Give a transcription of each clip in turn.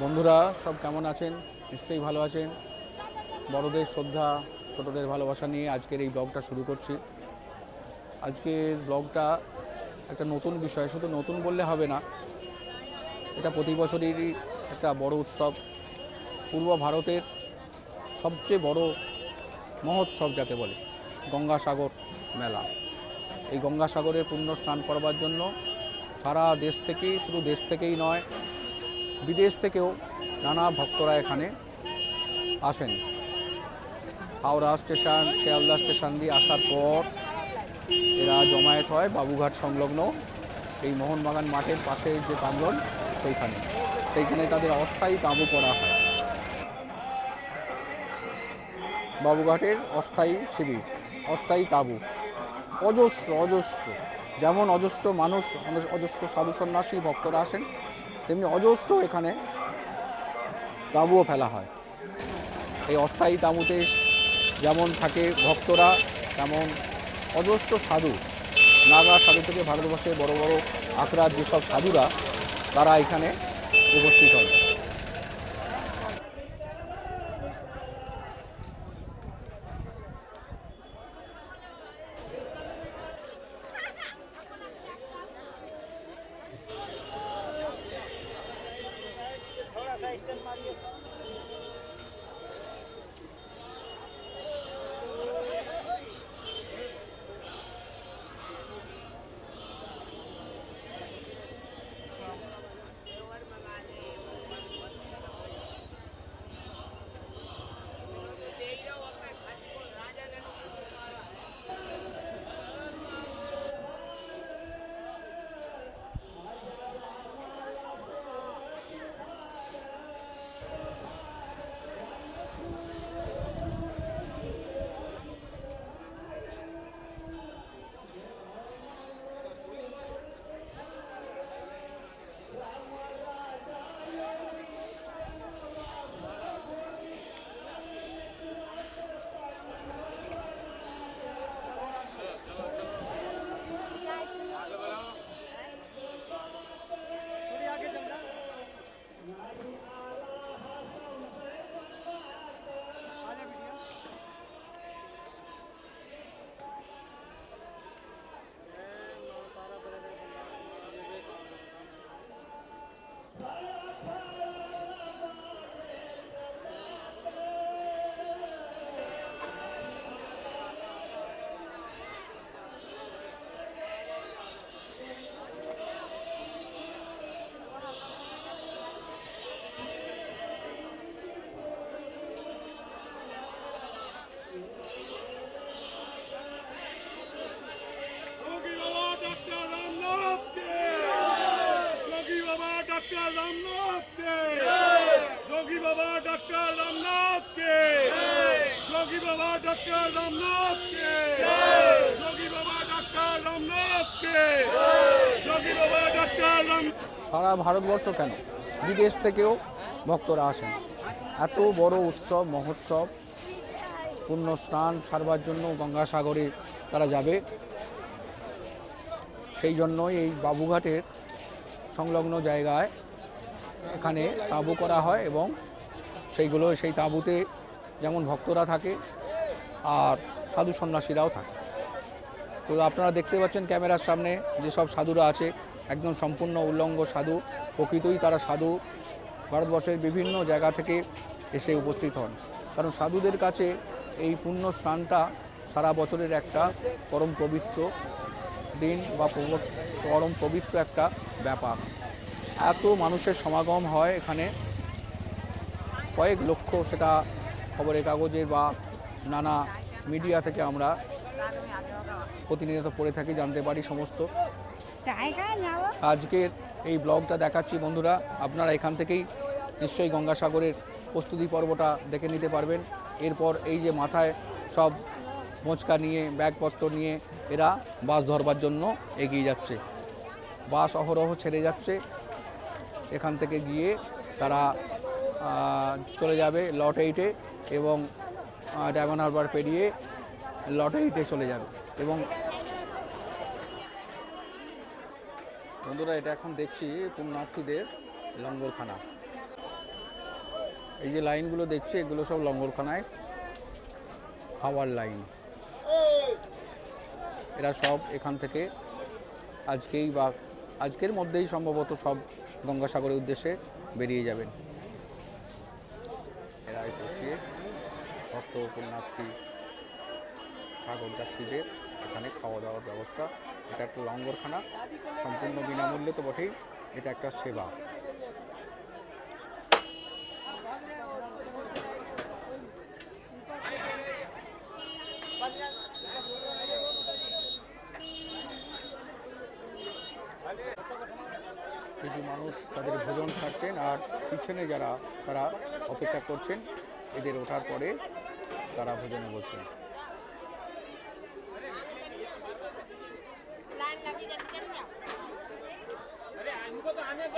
বন্ধুরা সব কেমন আছেন? নিশ্চয়ই ভালো আছেন। বড়দের শ্রদ্ধা, ছোটদের ভালোবাসা নিয়ে আজকের এই ব্লগটা শুরু করছি। আজকের ব্লগটা একটা নতুন বিষয়, শুধু নতুন বললে হবে না, এটা প্রতি বছরেরই একটা বড় উৎসব। পূর্ব ভারতের সবচেয়ে বড় মহোৎসব যাকে বলে গঙ্গাসাগর মেলা। এই গঙ্গাসাগরের পুণ্য স্নান করবার জন্য সারা দেশ থেকেই, শুধু দেশ থেকেই নয়, বিদেশ থেকেও নানা ভক্তরা এখানে আসেন। হাওড়া স্টেশন, শিয়ালদা স্টেশন দিয়ে আসার পর এরা জমায়েত হয় বাবুঘাট সংলগ্ন এই মোহনবাগান মাঠের পাশে যে প্রাঙ্গণ সেইখানে তাদের অস্থায়ী তাঁবু করা হয়। বাবুঘাটের অস্থায়ী শিবির, অস্থায়ী তাঁবু, অজস্র যেমন অজস্র মানুষ, অজস্র সাধু সন্ন্যাসী ভক্তরা আসেন, তেমনি অজস্র এখানে তাঁবুও ফেলা হয়। এই অস্থায়ী তাঁবুতে যেমন থাকে ভক্তরা, তেমন অজস্র সাধু, নাগা সাধু থেকে ভারতবর্ষের বড় বড় আখড়ার যেসব সাধুরা তারা এখানে উপস্থিত হন। সারা ভারতবর্ষ কেন, বিদেশ থেকেও ভক্তরা আসেন। এত বড় উৎসব, মহোৎসব, পুণ্য স্নান সারবার জন্য গঙ্গাসাগরে তারা যাবে। সেই জন্যই এই বাবুঘাটের সংলগ্ন জায়গায় এখানে তাঁবু করা হয় এবং সেই তাঁবুতে যেমন ভক্তরা থাকে আর সাধু সন্ন্যাসীরাও থাকে। তো আপনারা দেখতে পাচ্ছেন ক্যামেরার সামনে যেসব সাধুরা আছে, একদম সম্পূর্ণ উল্লঙ্গ সাধু, প্রকৃতই তারা সাধু। ভারতবর্ষের বিভিন্ন জায়গা থেকে এসে উপস্থিত হন, কারণ সাধুদের কাছে এই পুণ্য স্নানটা সারা বছরের একটা পরম পবিত্র দিন বা পরম পবিত্র একটা ব্যাপার। এত মানুষের সমাগম হয় এখানে, কয়েক লক্ষ, সেটা খবরের কাগজের বা নানা মিডিয়া থেকে আমরা প্রতিনিয়ত পড়ে থাকি, জানতে পারি সমস্ত। আজকের এই ব্লগটা দেখাচ্ছি বন্ধুরা, আপনারা এখান থেকেই নিশ্চয়ই গঙ্গাসাগরের প্রস্তুতি পর্বটা দেখে নিতে পারবেন। এরপর এই যে মাথায় সব মোচকা নিয়ে, ব্যাগপত্র নিয়ে এরা বাস ধরবার জন্য এগিয়ে যাচ্ছে। বাস অহরহ ছেড়ে যাচ্ছে, এখান থেকে গিয়ে তারা চলে যাবে লট 8-এ এবং ডায়মন্ড হারবার পেরিয়ে লট 8-এ চলে যাবে। এবং বন্ধুরা, এটা এখন দেখছি পুণ্যার্থীদের লঙ্গরখানা। এই যে লাইনগুলো দেখছি এগুলো সব লঙ্গরখানায় খাওয়ার লাইন। এরা সব এখান থেকে আজকেই বা আজকের মধ্যেই সম্ভবত সব গঙ্গাসাগরের উদ্দেশ্যে বেরিয়ে যাবেন। এরা বসিয়ে ভক্ত পুণ্যার্থী সাগর যাত্রীদের এখানে খাওয়া দাওয়ার ব্যবস্থা। এটা একটা লঙ্গরখানা, সম্পূর্ণ বিনামূল্যে তো বটেই, এটা একটা সেবা। কিছু মানুষ তাদের ভোজন খাচ্ছেন আর পিছনে যারা তারা অপেক্ষা করছেন এদের ওঠার পরে তারা ভোজনে বসবেন।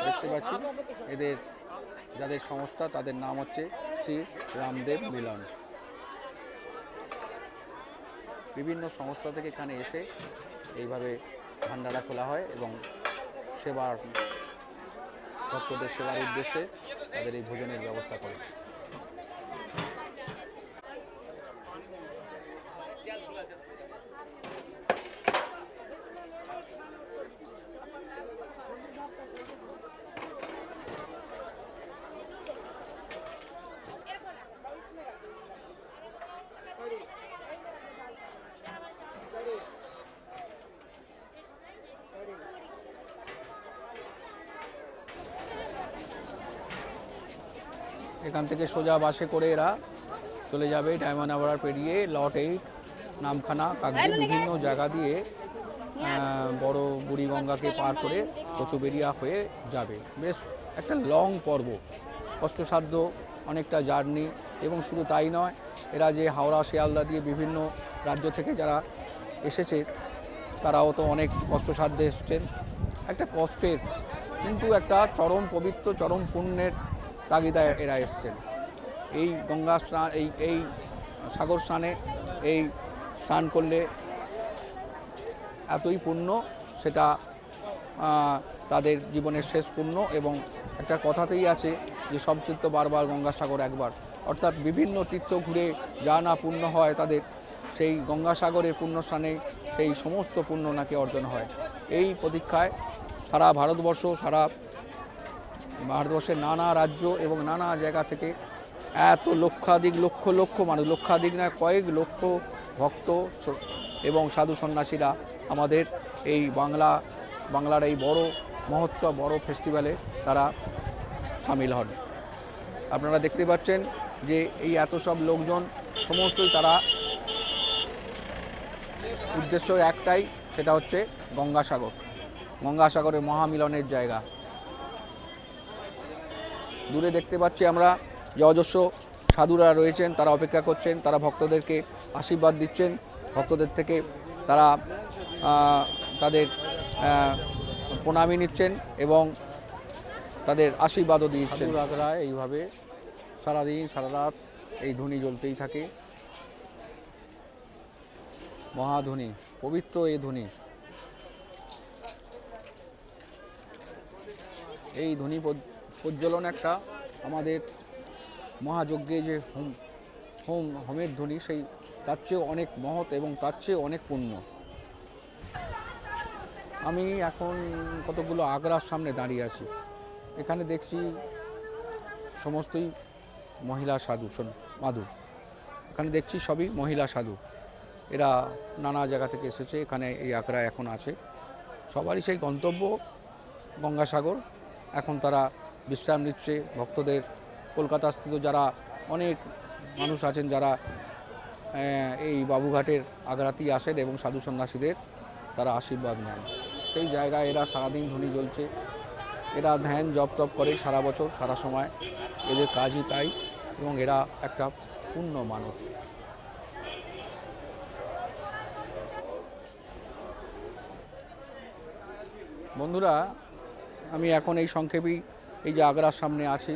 দেখতে পাচ্ছি এদের যাদের সংস্থা তাদের নাম হচ্ছে শ্রী রামদেব মিলন। বিভিন্ন সংস্থা থেকে এখানে এসে এইভাবে ভান্ডারা খোলা হয় এবং সেবার ভক্তদের সেবার উদ্দেশ্যে তাদের এই ভোজনের ব্যবস্থা করে। এখান থেকে সোজা বাসে করে এরা চলে যাবে ডায়মন্ড পেরিয়ে লট 8 নামখানা কাকদ্বীপ বিভিন্ন জায়গা দিয়ে বড় বুড়িগঙ্গাকে পার করে কচুবেড়িয়া হয়ে যাবে। বেশ একটা লং পর্ব, কষ্টসাধ্য অনেকটা জার্নি। এবং শুধু তাই নয়, এরা যে হাওড়া শিয়ালদা দিয়ে বিভিন্ন রাজ্য থেকে যারা এসেছে তারাও তো অনেক কষ্টসাধ্যে এসছেন। একটা কষ্টের কিন্তু একটা চরম পবিত্র চরম পুণ্যের তাগিদায় এরা এসছেন। এই গঙ্গা স্নান এই সাগর স্নানে এই স্নান করলে এতই পুণ্য, সেটা তাদের জীবনের শেষ পুণ্য। এবং একটা কথাতেই আছে যে সব তীর্থ বারবার গঙ্গাসাগর একবার, অর্থাৎ বিভিন্ন তীর্থ ঘুরে যা না পুণ্য হয় তাদের সেই গঙ্গাসাগরের পুণ্য স্নানে সেই সমস্ত পুণ্য নাকি অর্জন হয়। এই প্রতীক্ষায় সারা ভারতবর্ষের নানা রাজ্য এবং নানা জায়গা থেকে এত লক্ষ লক্ষ মানুষ, লক্ষাধিক নয় কয়েক লক্ষ ভক্ত এবং সাধু সন্ন্যাসীরা আমাদের এই বাংলার এই বড় মহোৎসব, বড় ফেস্টিভ্যালে তারা সামিল হন। আপনারা দেখতে পাচ্ছেন যে এই এত সব লোকজন সমস্তই তারা উদ্দেশ্য একটাই, সেটা হচ্ছে গঙ্গাসাগরের মহামিলনের জায়গা। দূরে দেখতে পাচ্ছি আমরা যে অজস্র সাধুরা রয়েছেন, তারা অপেক্ষা করছেন, তারা ভক্তদেরকে আশীর্বাদ দিচ্ছেন, ভক্তদের থেকে তারা তাদের প্রণামী নিচ্ছেন এবং তাদের আশীর্বাদও দিচ্ছেন। সাধুরা এইভাবে সারাদিন সারা রাত এই ধ্বনি জ্বলতেই থাকে, মহাধ্বনি, পবিত্র এই ধ্বনি। এই ধ্বনি প্রজ্বলন একটা আমাদের মহাযজ্ঞে যে হোমের ধ্বনি, সেই তার চেয়েও অনেক মহৎ এবং তার চেয়ে অনেক পুণ্য। আমি এখন কতগুলো আগ্রার সামনে দাঁড়িয়ে আছি। এখানে দেখছি সমস্তই মহিলা সাধু মাধু। এখানে দেখছি সবই মহিলা সাধু। এরা নানা জায়গা থেকে এসেছে, এখানে এই আগ্রা এখন আছে। সবারই সেই গন্তব্য গঙ্গাসাগর। এখন তারা বিশ্রাম নিচ্ছে। ভক্তদের কলকাতাস্থিত যারা অনেক মানুষ আছেন যারা এই বাবুঘাটের আগ্রাতেই আসেন এবং সাধু সন্ন্যাসীদের তারা আশীর্বাদ নেন। সেই জায়গায় এরা সারাদিন ধ্বনি জ্বলছে। এরা ধ্যান জপ তপ করে সারা বছর সারা সময়, এদের কাজই তাই। এবং এরা একটা পূর্ণ মানুষ। বন্ধুরা, আমি এখন এই সংক্ষেপেই এই যে আগ্রার সামনে আছি,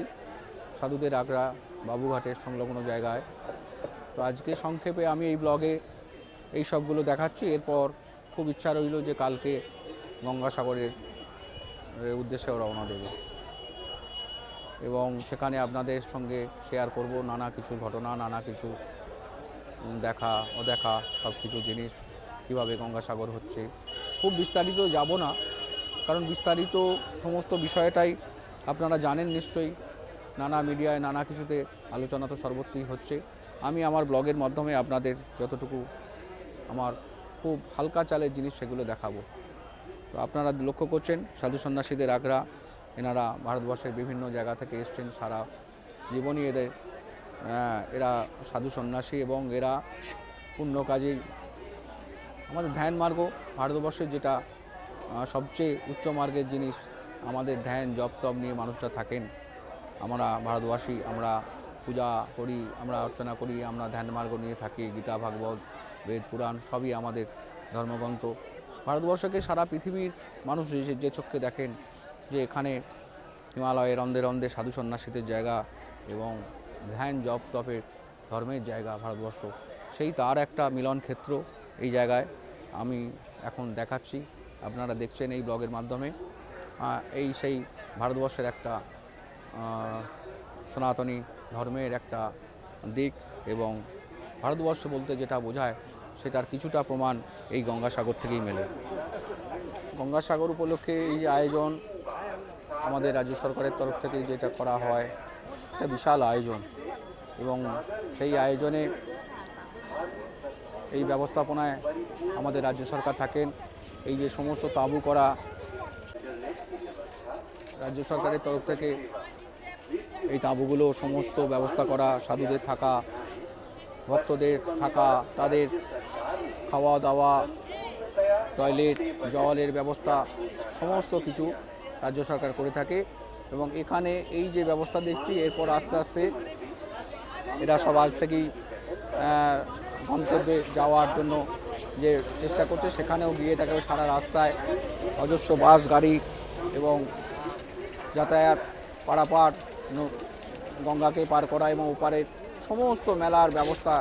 সাধুদের আগ্রা বাবুঘাটের সংলগ্ন জায়গায়। তো আজকে সংক্ষেপে আমি এই ব্লগে এই সবগুলো দেখাচ্ছি। এরপর খুব ইচ্ছা রইল যে কালকে গঙ্গাসাগরের উদ্দেশ্যে রওনা দেব। এবং সেখানে আপনাদের সঙ্গে শেয়ার করব নানা কিছু ঘটনা, নানা কিছু দেখা অদেখা সব কিছু জিনিস, কীভাবে গঙ্গাসাগর হচ্ছে। খুব বিস্তারিত যাব না, কারণ বিস্তারিত সমস্ত বিষয়টাই আপনারা জানেন নিশ্চয়ই, নানা মিডিয়ায় নানা কিছুতে আলোচনা তো সর্বত্রই হচ্ছে। আমি আমার ব্লগের মাধ্যমে আপনাদের যতটুকু আমার খুব হালকা চালের জিনিস সেগুলো দেখাবো। তো আপনারা লক্ষ্য করছেন সাধু সন্ন্যাসীদের আগ্রা, এনারা ভারতবর্ষের বিভিন্ন জায়গা থেকে এসছেন, সারা জীবনই এরা সাধু সন্ন্যাসী এবং এরা পূর্ণ কাজেই আমাদের ধ্যান মার্গ ভারতবর্ষের যেটা সবচেয়ে উচ্চ মার্গের জিনিস, আমাদের ধ্যান জপ তপ নিয়ে মানুষরা থাকেন। আমরা ভারতবাসী, আমরা পূজা করি, আমরা অর্চনা করি, আমরা ধ্যান মার্গ নিয়ে থাকি। গীতা, ভাগবত, বেদ, পুরাণ সবই আমাদের ধর্মগ্রন্থ। ভারতবর্ষকে সারা পৃথিবীর মানুষ যে চোখে দেখেন যে এখানে হিমালয়ের রন্ধে রন্ধে সাধু সন্ন্যাসীদের জায়গা এবং ধ্যান জপ তপের ধর্মের জায়গা ভারতবর্ষ, সেই তার একটা মিলন ক্ষেত্র এই জায়গায় আমি এখন দেখাচ্ছি। আপনারা দেখছেন এই ব্লগের মাধ্যমে এই সেই ভারতবর্ষের একটা সনাতনী ধর্মের একটা দিক, এবং ভারতবর্ষ বলতে যেটা বোঝায় সেটার কিছুটা প্রমাণ এই গঙ্গাসাগর থেকেই মেলে। গঙ্গাসাগর উপলক্ষে এই যে আয়োজন আমাদের রাজ্য সরকারের তরফ থেকে যেটা করা হয়, একটা বিশাল আয়োজন, এবং সেই আয়োজনে এই ব্যবস্থাপনায় আমাদের রাজ্য সরকার থাকেন। এই যে সমস্ত তাঁবু করা রাজ্য সরকারের তরফ থেকে, এই তাঁবুগুলো সমস্ত ব্যবস্থা করা, সাধুদের থাকা, ভক্তদের থাকা, তাদের খাওয়া দাওয়া, টয়লেট, জলের ব্যবস্থা সমস্ত কিছু রাজ্য সরকার করে থাকে। এবং এখানে এই যে ব্যবস্থা দেখছি, এরপর আস্তে আস্তে এরা সব আজ থেকেই গন্তব্যে যাওয়ার জন্য যে চেষ্টা করছে, সেখানেও গিয়ে থাকে সারা রাস্তায় অজস্র বাস গাড়ি এবং যাতায়াত, পারাপার, গঙ্গাকে পার করা এবং ওপারের সমস্ত মেলার ব্যবস্থা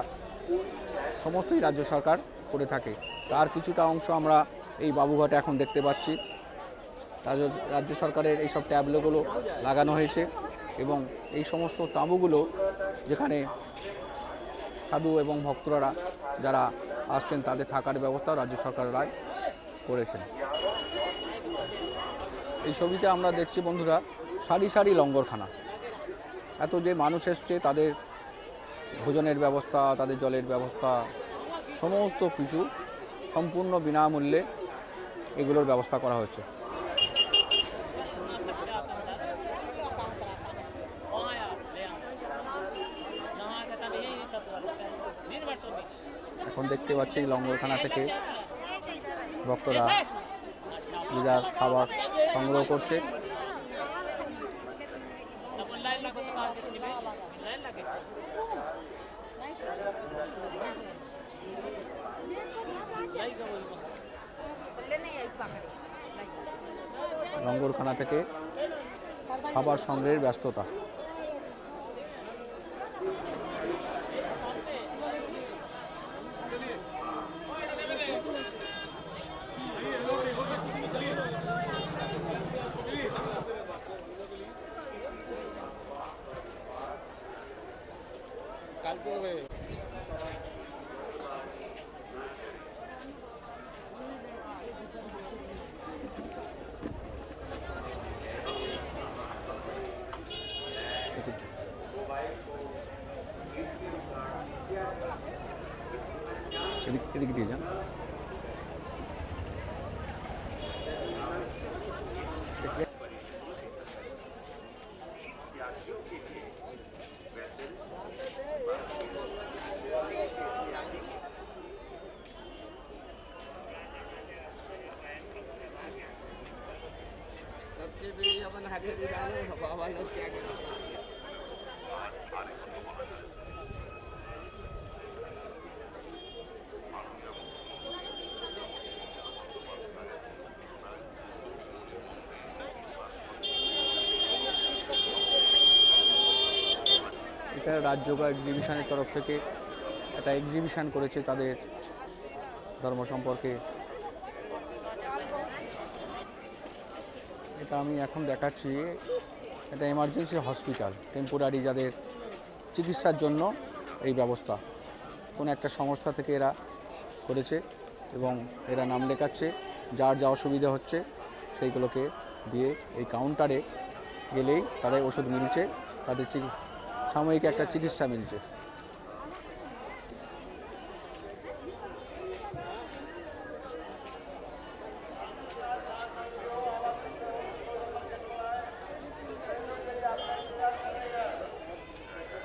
সমস্তই রাজ্য সরকার করে থাকে। তার কিছুটা অংশ আমরা এই বাবুঘাটে এখন দেখতে পাচ্ছি। রাজ্য সরকারের এইসব ট্যাবলোগুলো লাগানো হয়েছে এবং এই সমস্ত তাঁবুগুলো যেখানে সাধু এবং ভক্তরা যারা আসছেন তাদের থাকার ব্যবস্থা রাজ্য সরকাররাই করেছেন। এই ছবিতে আমরা দেখছি বন্ধুরা সারি সারি লঙ্গরখানা, এত যে মানুষ এসছে তাদের ভোজনের ব্যবস্থা, তাদের জলের ব্যবস্থা, সমস্ত কিছু সম্পূর্ণ বিনামূল্যে এগুলোর ব্যবস্থা করা হয়েছে। এখন দেখতে পাচ্ছি লঙ্গরখানা থেকে ভক্তরা যার খাবার সংগ্রহ করছে। লঙ্গরখানা থেকে খাবার সংগ্রহের ব্যস্ততা। এদিক দিয়ে যান। এটা রাজযোগা এক্সিবিশনের তরফ থেকে একটা এক্সিবিশন করেছে তাদের ধর্ম সম্পর্কে। এটা আমি এখন দেখাচ্ছি এটা এমার্জেন্সি হসপিটাল, টেম্পোরারি যাদের চিকিৎসার জন্য এই ব্যবস্থা কোনো একটা সংস্থা থেকে এরা করেছে এবং এরা নাম লেখাচ্ছে, যার যা অসুবিধা হচ্ছে সেইগুলোকে দিয়ে এই কাউন্টারে গেলেই তাদের ওষুধ মিলছে, তাদের সাময়িক একটা চিকিৎসা মিলছে।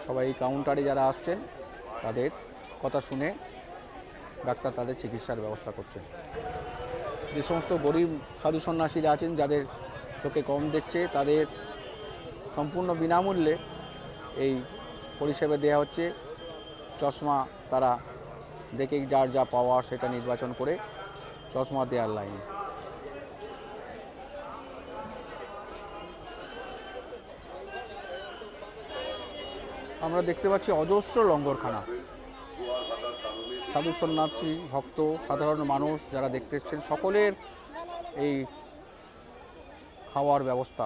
সবাই এই কাউন্টারে যারা আসছেন তাদের কথা শুনে ডাক্তার তাদের চিকিৎসার ব্যবস্থা করছেন। যে সমস্ত গরিব সাধু সন্ন্যাসীরা আছেন, যাদের চোখে কম দেখছে, তাদের সম্পূর্ণ বিনামূল্যে এই পরিষেবা দেওয়া হচ্ছে। চশমা তারা দেখে যার যা পাওয়ার সেটা নির্বাচন করে চশমা দেওয়ার লাইনে। আমরা দেখতে পাচ্ছি অজস্র লঙ্গরখানা, সাধু সন্ন্যাসী, ভক্ত, সাধারণ মানুষ যারা দেখতে এসছেন সকলের এই খাওয়ার ব্যবস্থা।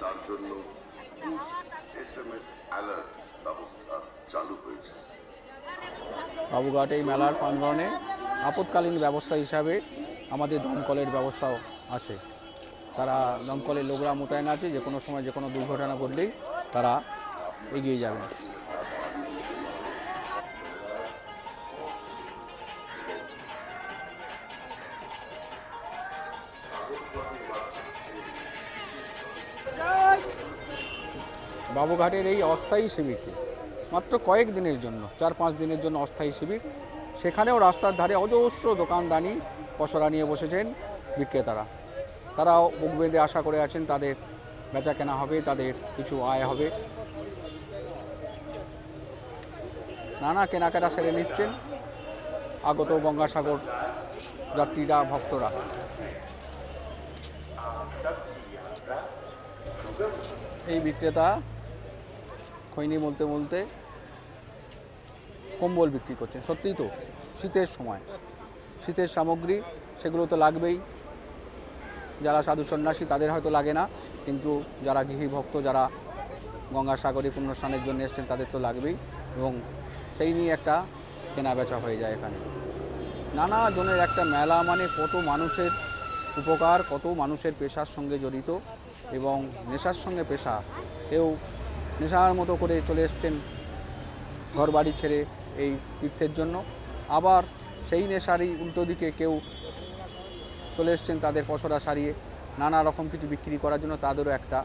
তার জন্য SMS অ্যালার্ট ব্যবস্থা চালু হয়েছে। বাবুঘাট এই মেলার প্রাঙ্গণে আপৎকালীন ব্যবস্থা হিসাবে আমাদের দমকলের ব্যবস্থাও আছে। তারা দমকলের লোকরা মোতায়েন আছে, যে কোনো সময় যে কোনো দুর্ঘটনা ঘটলেই তারা এগিয়ে যাবেন। বাবুঘাটের এই অস্থায়ী শিবিরটি মাত্র কয়েক দিনের জন্য, 4-5 দিনের জন্য অস্থায়ী শিবির। সেখানেও রাস্তার ধারে অজস্র দোকানদানি পসরা নিয়ে বসেছেন বিক্রেতারা। তারাও বুক বেঁধে আশা করে আছেন তাদের বেচা কেনা হবে, তাদের কিছু আয় হবে। নানা কেনাকাটা সেরে নিচ্ছেন আগত গঙ্গাসাগর যাত্রীরা, ভক্তরা। এই বিক্রেতা খৈনি বলতে বলতে কম্বল বিক্রি করছেন। সত্যিই তো শীতের সময় শীতের সামগ্রী সেগুলো তো লাগবেই। যারা সাধু সন্ন্যাসী তাদের হয়তো লাগে না, কিন্তু যারা গৃহী ভক্ত, যারা গঙ্গাসাগরে পুণ্যস্নানের জন্য এসছেন তাদের তো লাগবেই। এবং সেই নিয়ে একটা কেনা বেচা হয়ে যায় এখানে। নানা জনের একটা মেলা মানে কত মানুষের উপকার, কত মানুষের পেশার সঙ্গে জড়িত এবং নেশার সঙ্গে পেশা। কেউ নেশার মতো করে চলে এসছেন ঘর বাড়ি ছেড়ে এই তীর্থের জন্য, আবার সেই নেশারই উল্টো দিকে কেউ চলে এসছেন তাদের পসরা সারিয়ে নানা রকম কিছু বিক্রি করার জন্য। তাদেরও একটা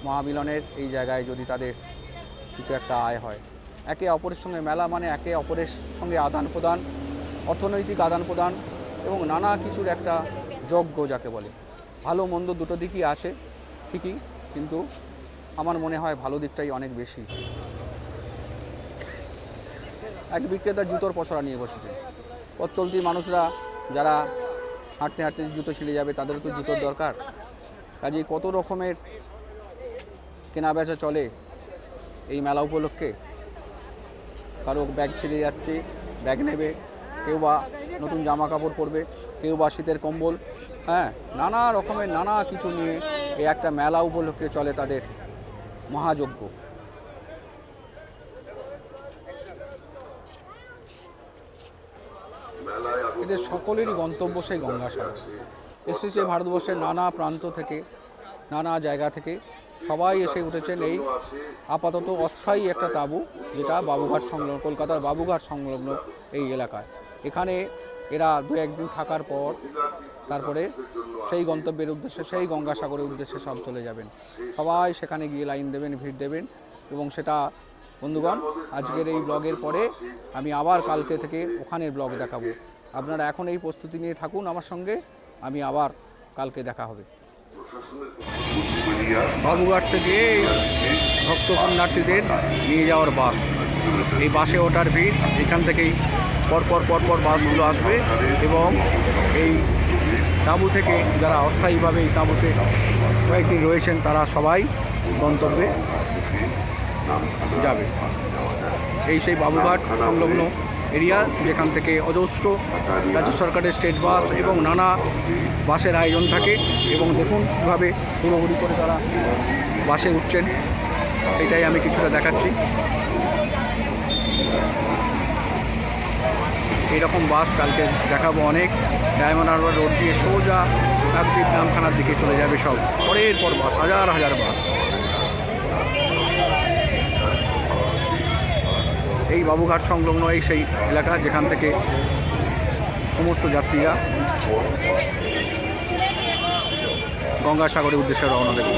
মহামিলনের এই জায়গায় যদি তাদের কিছু একটা আয় হয়। একে অপরের সঙ্গে মেলা মানে একে অপরের সঙ্গে আদান প্রদান, অর্থনৈতিক আদান প্রদান এবং নানা কিছুর একটা যজ্ঞ যাকে বলে। ভালো মন্দ দুটো দিকই আছে ঠিকই, কিন্তু আমার মনে হয় ভালো দিকটাই অনেক বেশি। এক বিক্রেতা জুতোর পসরা নিয়ে বসেছে। পথ চলতি মানুষরা যারা হাঁটতে হাঁটতে জুতো ছিঁড়ে যাবে, তাদেরও তো জুতোর দরকার। কাজেই কত রকমের কেনা বেচা চলে এই মেলা উপলক্ষে। কারো ব্যাগ ছিঁড়ে যাচ্ছে, ব্যাগ নেবে, কেউ বা নতুন জামা কাপড় পরবে, কেউ বা শীতের কম্বল, নানা রকমের নানা কিছু নিয়ে এই একটা মেলা উপলক্ষে চলে তাদের মহাযজ্ঞ। এদের সকলেরই গন্তব্য সেই গঙ্গাসাগর। এসেছে ভারতবর্ষের নানা প্রান্ত থেকে, নানা জায়গা থেকে সবাই এসে উঠেছেন এই আপাতত অস্থায়ী একটা তাঁবু, যেটা বাবুঘাট সংলগ্ন, কলকাতার বাবুঘাট সংলগ্ন এই এলাকায়। এখানে এরা 2-1 দিন থাকার পর তারপরে সেই গন্তব্যের উদ্দেশ্যে, সেই গঙ্গাসাগরের উদ্দেশ্যে সব চলে যাবেন। সবাই সেখানে গিয়ে লাইন দেবেন, ভিড় দেবেন। এবং সেটা বন্ধুগণ, আজকের এই ব্লগের পরে আমি আবার কালকে থেকে ওখানের ব্লগ দেখাবো। আপনারা এখন এই প্রস্তুতি নিয়ে থাকুন আমার সঙ্গে, আমি আবার কালকে দেখা হবে। প্রশাসনের কুতুবুলিয়া বাবুঘাট থেকে ভক্ত পুণ্যার্থীদের নিয়ে যাওয়ার বাস, এই বাসে ওঠার ভিড়, এখান থেকেই পরপর বাসগুলো আসবে এবং এই তাঁবু থেকে যারা অস্থায়ীভাবে এই তাঁবুতে কয়েকদিন রয়েছেন তারা সবাই গন্তব্যে যাবে। এই সেই বাবুঘাট সংলগ্ন এরিয়া, যেখান থেকে অজস্র রাজ্য সরকারের স্টেট বাস এবং নানা বাসের আয়োজন থাকে। এবং দেখুন কীভাবে হুড়োহুড়ি করে তারা বাসে উঠছেন, সেটাই আমি কিছুটা দেখাচ্ছি। এইরকম বাস কালকে দেখাবো অনেক। ডায়মন্ড হারবার রোড দিয়ে সোজা কাকদ্বীপ নামখানার দিকে চলে যাবে সব, পরের পর বাস, হাজার হাজার বাস। এই বাবুঘাট সংলগ্ন এই সেই এলাকা যেখান থেকে সমস্ত যাত্রীরা গঙ্গাসাগরের উদ্দেশ্যে রওনা দেবে।